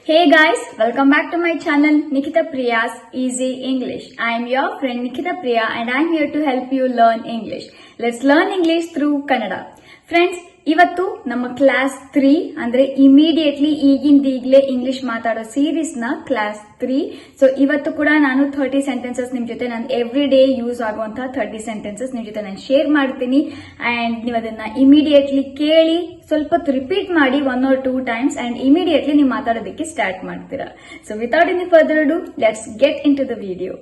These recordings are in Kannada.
Hey guys, welcome back to my channel Nikita Priya's Easy English. I am your friend Nikita Priya and I am here to help you learn English. Let's learn English through Kannada. Friends, ಇವತ್ತು ನಮ್ಮ ಕ್ಲಾಸ್ 3 ಅಂದ್ರೆ ಇಮಿಡಿಯೇಟ್ಲಿ ಈಗಿಂದೀಗ್ಲೇ ಇಂಗ್ಲಿಷ್ ಮಾತಾಡೋ ಸೀರೀಸ್ ನ ಕ್ಲಾಸ್ 3. ಸೊ ಇವತ್ತು ಕೂಡ ನಾನು 30 ಸೆಂಟೆನ್ಸಸ್ ನಿಮ್ ಜೊತೆ ನಾನು ಎವ್ರಿ ಡೇ ಯೂಸ್ ಆಗುವಂತಹ 30 ಸೆಂಟೆನ್ಸಸ್ ನಿಮ್ ಜೊತೆ ನಾನು ಶೇರ್ ಮಾಡ್ತೀನಿ ಅಂಡ್ ನೀವು ಅದನ್ನ ಇಮಿಡಿಯೇಟ್ಲಿ ಕೇಳಿ ಸ್ವಲ್ಪ ಹೊತ್ತು ರಿಪೀಟ್ ಮಾಡಿ 1 or 2 times ಅಂಡ್ ಇಮಿಡಿಯೇಟ್ಲಿ ನೀವು ಮಾತಾಡೋದಕ್ಕೆ ಸ್ಟಾರ್ಟ್ ಮಾಡ್ತೀರಾ. So without any further ado, let's get into the video.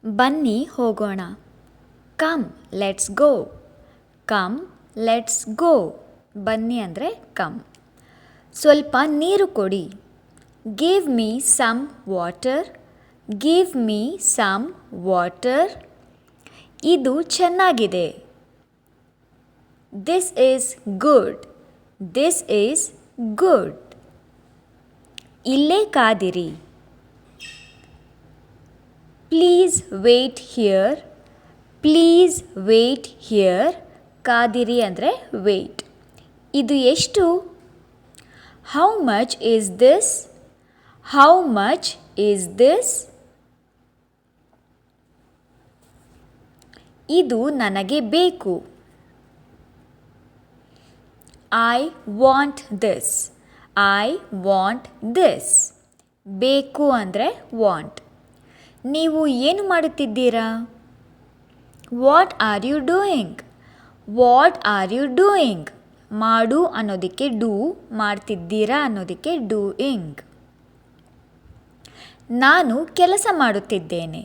ಬನ್ನಿ ಹೋಗೋಣ. Come let's go. Come let's go. ಬನ್ನಿ ಅಂದರೆ ಕಮ್. ಸ್ವಲ್ಪ ನೀರು ಕೊಡಿ. Give me some water. Give me some water. ಇದು ಚೆನ್ನಾಗಿದೆ. This is good. This is good. ಇಲ್ಲೇ ಕಾದಿರಿ. Please wait here. Please wait here. ಕಾದಿರಿ ಅಂದರೆ ವೇಟ್. ಇದು ಎಷ್ಟು? How much is this? How much is this? ಇದು ನನಗೆ ಬೇಕು. I want this. I want this. ಬೇಕು ಅಂದರೆ ವಾಂಟ್. ನೀವು ಏನು ಮಾಡುತ್ತಿದ್ದೀರಾ? What are you doing? What are you doing? ಮಾಡು ಅನ್ನೋದಕ್ಕೆ ಡೂ, ಮಾಡ್ತಿದ್ದೀರಾ ಅನ್ನೋದಕ್ಕೆ ಡೂಯಿಂಗ್. ನಾನು ಕೆಲಸ ಮಾಡುತ್ತಿದ್ದೇನೆ.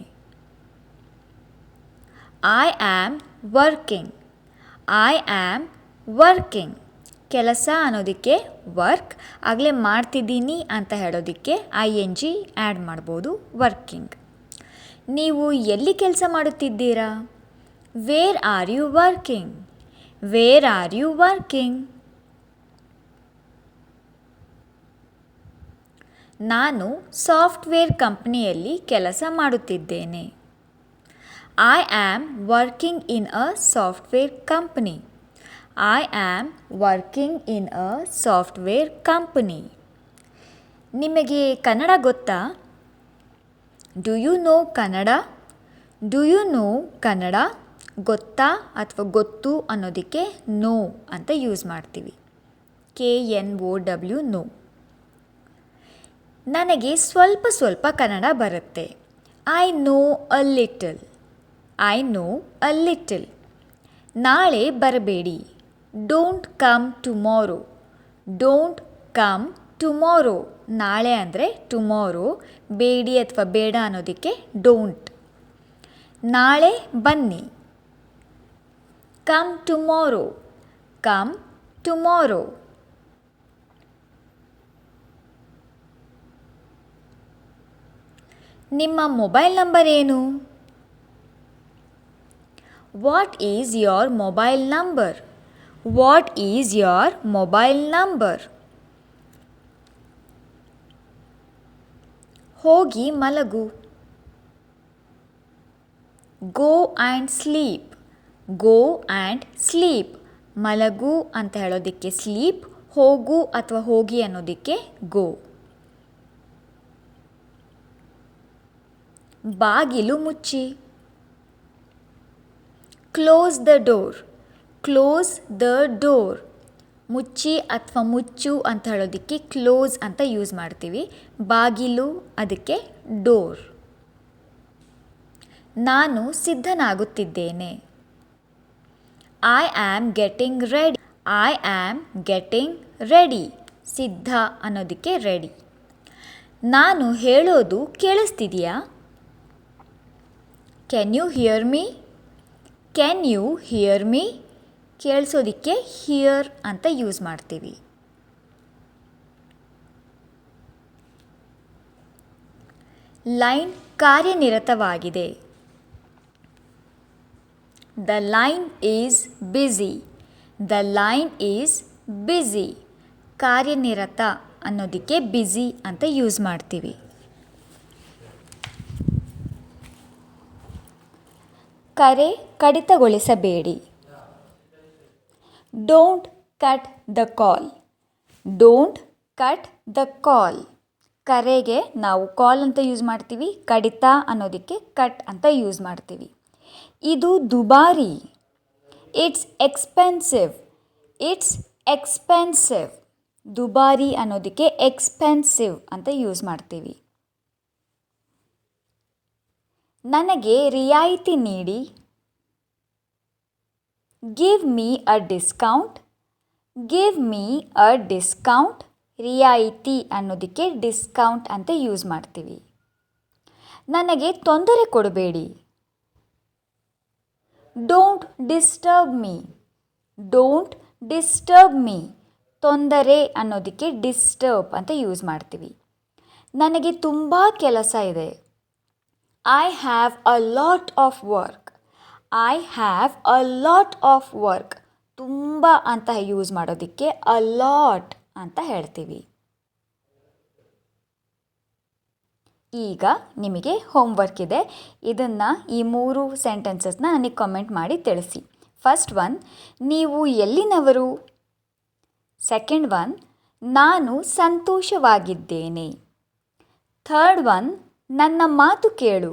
I am working. I am working. ಕೆಲಸ ಅನ್ನೋದಕ್ಕೆ ವರ್ಕ್, ಆಗಲೇ ಮಾಡ್ತಿದ್ದೀನಿ ಅಂತ ಹೇಳೋದಕ್ಕೆ ING ಆ್ಯಡ್ ಮಾಡ್ಬೋದು, ವರ್ಕಿಂಗ್. ನೀವು ಎಲ್ಲಿ ಕೆಲಸ ಮಾಡುತ್ತಿದ್ದೀರಾ? Where are you working? Where are you working? ನಾನು ಸಾಫ್ಟ್ವೇರ್ ಕಂಪ್ನಿಯಲ್ಲಿ ಕೆಲಸ ಮಾಡುತ್ತಿದ್ದೇನೆ. I am working in a software company. I am working in a software company. ನಿಮಗೆ ಕನ್ನಡ ಗೊತ್ತಾ? Do you know Kannada? Do you know Kannada? ಗೊತ್ತಾ ಅಥವಾ ಗೊತ್ತು ಅನ್ನೋದಕ್ಕೆ ನೋ ಅಂತ ಯೂಸ್ ಮಾಡ್ತೀವಿ. KNOW know. ನನಗೆ ಸ್ವಲ್ಪ ಸ್ವಲ್ಪ ಕನ್ನಡ ಬರುತ್ತೆ. I know a little. I know a little. ನಾಳೆ ಬರಬೇಡಿ. Don't come tomorrow. Don't come tomorrow. ನಾಳೆ ಅಂದರೆ ಟುಮಾರೋ, ಬೇಡಿ ಅಥವಾ ಬೇಡ ಅನ್ನೋದಕ್ಕೆ ಡೋಂಟ್. ನಾಳೆ ಬನ್ನಿ. Come tomorrow. Come tomorrow. ನಿಮ್ಮ ಮೊಬೈಲ್ ನಂಬರ್ ಏನು? What is your mobile number? What is your mobile number? ಹೋಗಿ ಮಲಗು. Go and sleep. Go and sleep. ಮಲಗು ಅಂತ ಹೇಳೋದಕ್ಕೆ ಸ್ಲೀಪ್, ಹೋಗು ಅಥವಾ ಹೋಗಿ ಅನ್ನೋದಕ್ಕೆ ಗೋ. ಬಾಗಿಲು ಮುಚ್ಚಿ. Close the door. Close the door. ಮುಚ್ಚಿ ಅಥವಾ ಮುಚ್ಚು ಅಂತ ಹೇಳೋದಕ್ಕೆ ಕ್ಲೋಸ್ ಅಂತ ಯೂಸ್ ಮಾಡ್ತೀವಿ. ಬಾಗಿಲು ಅದಕ್ಕೆ ಡೋರ್. ನಾನು ಸಿದ್ಧನಾಗುತ್ತಿದ್ದೇನೆ. I am getting ready. I am getting ready. ಸಿದ್ಧ ಅನ್ನೋದಕ್ಕೆ ರೆಡಿ. ನಾನು ಹೇಳೋದು ಕೇಳಿಸ್ತಿದೆಯಾ? Can you hear me? Can you hear me? ಕೇಳಿಸೋದಕ್ಕೆ ಹಿಯರ್ ಅಂತ ಯೂಸ್ ಮಾಡ್ತೀವಿ. ಲೈನ್ ಕಾರ್ಯನಿರತವಾಗಿದೆ. The line is busy. The line is busy. ಕಾರ್ಯನಿರತ ಅನ್ನೋದಕ್ಕೆ ಬ್ಯುಸಿ ಅಂತ ಯೂಸ್ ಮಾಡ್ತೀವಿ. ಕರೆ ಕಡಿತಗೊಳಿಸಬೇಡಿ. Don't cut the call. Don't cut the call. ಕರೆಗೆ ನಾವು ಕಾಲ್ ಅಂತ ಯೂಸ್ ಮಾಡ್ತೀವಿ, ಕಡಿತ ಅನ್ನೋದಕ್ಕೆ ಕಟ್ ಅಂತ ಯೂಸ್ ಮಾಡ್ತೀವಿ. ಇದು ದುಬಾರಿ. It's expensive. It's expensive. ದುಬಾರಿ ಅನ್ನೋದಕ್ಕೆ ಎಕ್ಸ್ಪೆನ್ಸಿವ್ ಅಂತ ಯೂಸ್ ಮಾಡ್ತೀವಿ. ನನಗೆ ರಿಯಾಯಿತಿ ನೀಡಿ. Give me a discount. Give me a discount. ರಿಯಾಯಿತಿ ಅನ್ನೋದಕ್ಕೆ ಡಿಸ್ಕೌಂಟ್ ಅಂತ ಯೂಸ್ ಮಾಡ್ತೀವಿ. ನನಗೆ ತೊಂದರೆ ಕೊಡಬೇಡಿ. Don't disturb me. Don't disturb me. ತೊಂದರೆ ಅನ್ನೋದಕ್ಕೆ ಡಿಸ್ಟರ್ಬ್ ಅಂತ ಯೂಸ್ ಮಾಡ್ತೀವಿ. ನನಗೆ ತುಂಬ ಕೆಲಸ ಇದೆ. I have a lot of work. I have a lot of work. ತುಂಬ ಅಂತ ಯೂಸ್ ಮಾಡೋದಕ್ಕೆ ಅ ಲಾಟ್ ಅಂತ ಹೇಳ್ತೀವಿ. ಈಗ ನಿಮಗೆ ಹೋಮ್ವರ್ಕ್ ಇದೆ. ಇದನ್ನು ಈ 3 ಸೆಂಟೆನ್ಸಸ್ನ ನನಗೆ ಕಮೆಂಟ್ ಮಾಡಿ ತಿಳಿಸಿ. ಫಸ್ಟ್ ಒನ್, ನೀವು ಎಲ್ಲಿನವರು? ಸೆಕೆಂಡ್ ಒನ್, ನಾನು ಸಂತೋಷವಾಗಿದ್ದೇನೆ. ಥರ್ಡ್ ಒನ್, ನನ್ನ ಮಾತು ಕೇಳು.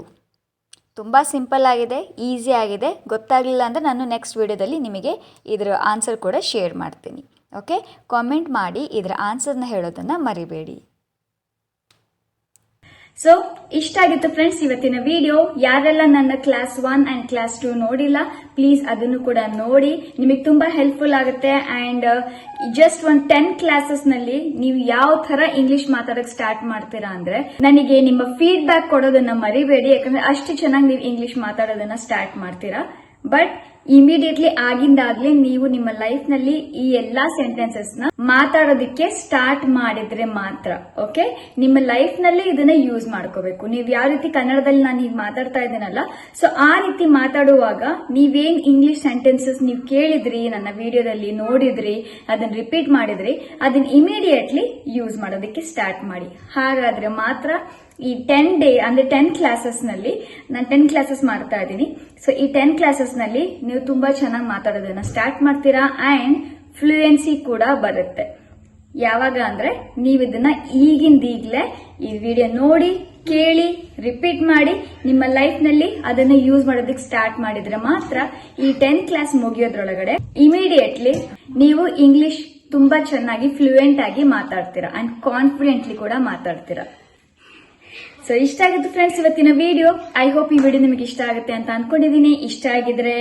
ತುಂಬ ಸಿಂಪಲ್ ಆಗಿದೆ, ಈಸಿ ಆಗಿದೆ. ಗೊತ್ತಾಗಲಿಲ್ಲ ಅಂದರೆ ನಾನು ನೆಕ್ಸ್ಟ್ ವಿಡಿಯೋದಲ್ಲಿ ನಿಮಗೆ ಇದರ ಆನ್ಸರ್ ಕೂಡ ಶೇರ್ ಮಾಡ್ತೀನಿ. ಓಕೆ, ಕಾಮೆಂಟ್ ಮಾಡಿ ಇದರ ಆನ್ಸರ್ನ ಹೇಳೋದನ್ನು ಮರಿಬೇಡಿ. ಸೊ ಇಷ್ಟ ಆಗಿತ್ತು ಫ್ರೆಂಡ್ಸ್ ಇವತ್ತಿನ ವಿಡಿಯೋ. ಯಾರೆಲ್ಲ ನನ್ನ ಕ್ಲಾಸ್ 1 ಅಂಡ್ ಕ್ಲಾಸ್ 2 ನೋಡಿಲ್ಲ, ಪ್ಲೀಸ್ ಅದನ್ನು ಕೂಡ ನೋಡಿ. ನಿಮಗೆ ತುಂಬಾ ಹೆಲ್ಪ್ಫುಲ್ ಆಗುತ್ತೆ. ಅಂಡ್ ಜಸ್ಟ್ 10 ಕ್ಲಾಸಸ್ ನಲ್ಲಿ ನೀವು ಯಾವ ತರ ಇಂಗ್ಲಿಷ್ ಮಾತಾಡಕ್ ಸ್ಟಾರ್ಟ್ ಮಾಡ್ತೀರಾ ಅಂದ್ರೆ ನನಗೆ ನಿಮ್ಮ ಫೀಡ್ಬ್ಯಾಕ್ ಕೊಡೋದನ್ನ ಮರಿಬೇಡಿ. ಯಾಕಂದ್ರೆ ಅಷ್ಟು ಚೆನ್ನಾಗಿ ನೀವು ಇಂಗ್ಲಿಷ್ ಮಾತಾಡೋದನ್ನ ಸ್ಟಾರ್ಟ್ ಮಾಡ್ತೀರಾ. ಬಟ್ ಇಮಿಡಿಯೇಟ್ಲಿ ಆಗಿಂದಾಗ್ಲೇ ನೀವು ನಿಮ್ಮ ಲೈಫ್ ನಲ್ಲಿ ಈ ಎಲ್ಲಾ ಸೆಂಟೆನ್ಸಸ್ ನ ಮಾತಾಡೋದಕ್ಕೆ ಸ್ಟಾರ್ಟ್ ಮಾಡಿದ್ರೆ ಮಾತ್ರ ಓಕೆ, ನಿಮ್ಮ ಲೈಫ್ ನಲ್ಲಿ ಇದನ್ನ ಯೂಸ್ ಮಾಡ್ಕೋಬೇಕು. ನೀವು ಯಾವ ರೀತಿ ಕನ್ನಡದಲ್ಲಿ ನಾನು ಈಗ ಮಾತಾಡ್ತಾ ಇದ್ದೀನಲ್ಲ, ಸೊ ಆ ರೀತಿ ಮಾತಾಡುವಾಗ ನೀವೇನ್ ಇಂಗ್ಲಿಷ್ ಸೆಂಟೆನ್ಸಸ್ ನೀವು ಕೇಳಿದ್ರಿ, ನನ್ನ ವಿಡಿಯೋದಲ್ಲಿ ನೋಡಿದ್ರಿ, ಅದನ್ನ ರಿಪೀಟ್ ಮಾಡಿದ್ರಿ, ಅದನ್ನ ಇಮಿಡಿಯೇಟ್ಲಿ ಯೂಸ್ ಮಾಡೋದಕ್ಕೆ ಸ್ಟಾರ್ಟ್ ಮಾಡಿ. ಹಾಗಾದ್ರೆ ಮಾತ್ರ ಈ 10 ಡೇ ಅಂದ್ರೆ 10 ಕ್ಲಾಸಸ್ ನಲ್ಲಿ ನಾನು 10 ಕ್ಲಾಸಸ್ ಮಾಡ್ತಾ ಇದ್ದೀನಿ. ಸೊ ಈ 10 ಕ್ಲಾಸಸ್ ನಲ್ಲಿ ನೀವು ತುಂಬಾ ಚೆನ್ನಾಗಿ ಮಾತಾಡೋದನ್ನ ಸ್ಟಾರ್ಟ್ ಮಾಡ್ತೀರಾ ಅಂಡ್ ಫ್ಲೂಯೆನ್ಸಿ ಕೂಡ ಬರುತ್ತೆ. ಯಾವಾಗ ಅಂದ್ರೆ ನೀವು ಇದನ್ನ ಈಗಿಂದೀಗ್ಲೇ ಈ ವಿಡಿಯೋ ನೋಡಿ, ಕೇಳಿ, ರಿಪೀಟ್ ಮಾಡಿ ನಿಮ್ಮ ಲೈಫ್ ನಲ್ಲಿ ಅದನ್ನ ಯೂಸ್ ಮಾಡೋದಕ್ಕೆ ಸ್ಟಾರ್ಟ್ ಮಾಡಿದ್ರೆ ಮಾತ್ರ ಈ 10 ಕ್ಲಾಸ್ ಮುಗಿಯೋದ್ರೊಳಗಡೆ ಇಮಿಡಿಯೇಟ್ಲಿ ನೀವು ಇಂಗ್ಲಿಷ್ ತುಂಬಾ ಚೆನ್ನಾಗಿ ಫ್ಲೂಯೆಂಟ್ ಆಗಿ ಮಾತಾಡ್ತೀರಾ ಅಂಡ್ ಕಾನ್ಫಿಡೆಂಟ್ಲಿ ಕೂಡ ಮಾತಾಡ್ತೀರಾ. ಸೊ ಇಷ್ಟ ಆಗಿತ್ತು ಫ್ರೆಂಡ್ಸ್ ಇವತ್ತಿನ ವಿಡಿಯೋ. ಐ ಹೋಪ್ ಈ ವಿಡಿಯೋ ನಿಮಗೆ ಇಷ್ಟ ಆಗುತ್ತೆ ಅಂತ ಅನ್ಕೊಂಡಿದೀನಿ. ಇಷ್ಟ ಆಗಿದ್ರೆ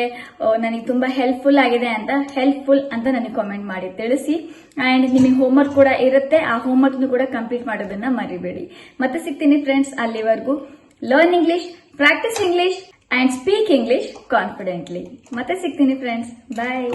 ನನಗೆ ತುಂಬಾ ಹೆಲ್ಪ್ಫುಲ್ ಆಗಿದೆ ಅಂತ ನನಗೆ ಕಾಮೆಂಟ್ ಮಾಡಿ ತಿಳಿಸಿ. ಅಂಡ್ ನಿಮಗೆ ಹೋಮ್ವರ್ಕ್ ಕೂಡ ಇರುತ್ತೆ, ಆ ಹೋಮ್ವರ್ಕ್ ಕೂಡ ಕಂಪ್ಲೀಟ್ ಮಾಡೋದನ್ನ ಮರಿಬೇಡಿ. ಮತ್ತೆ ಸಿಗ್ತೀನಿ ಫ್ರೆಂಡ್ಸ್. ಅಲ್ಲಿವರೆಗೂ learn English, practice English and speak English confidently. ಮತ್ತೆ ಸಿಗ್ತೀನಿ ಫ್ರೆಂಡ್ಸ್. ಬಾಯ್.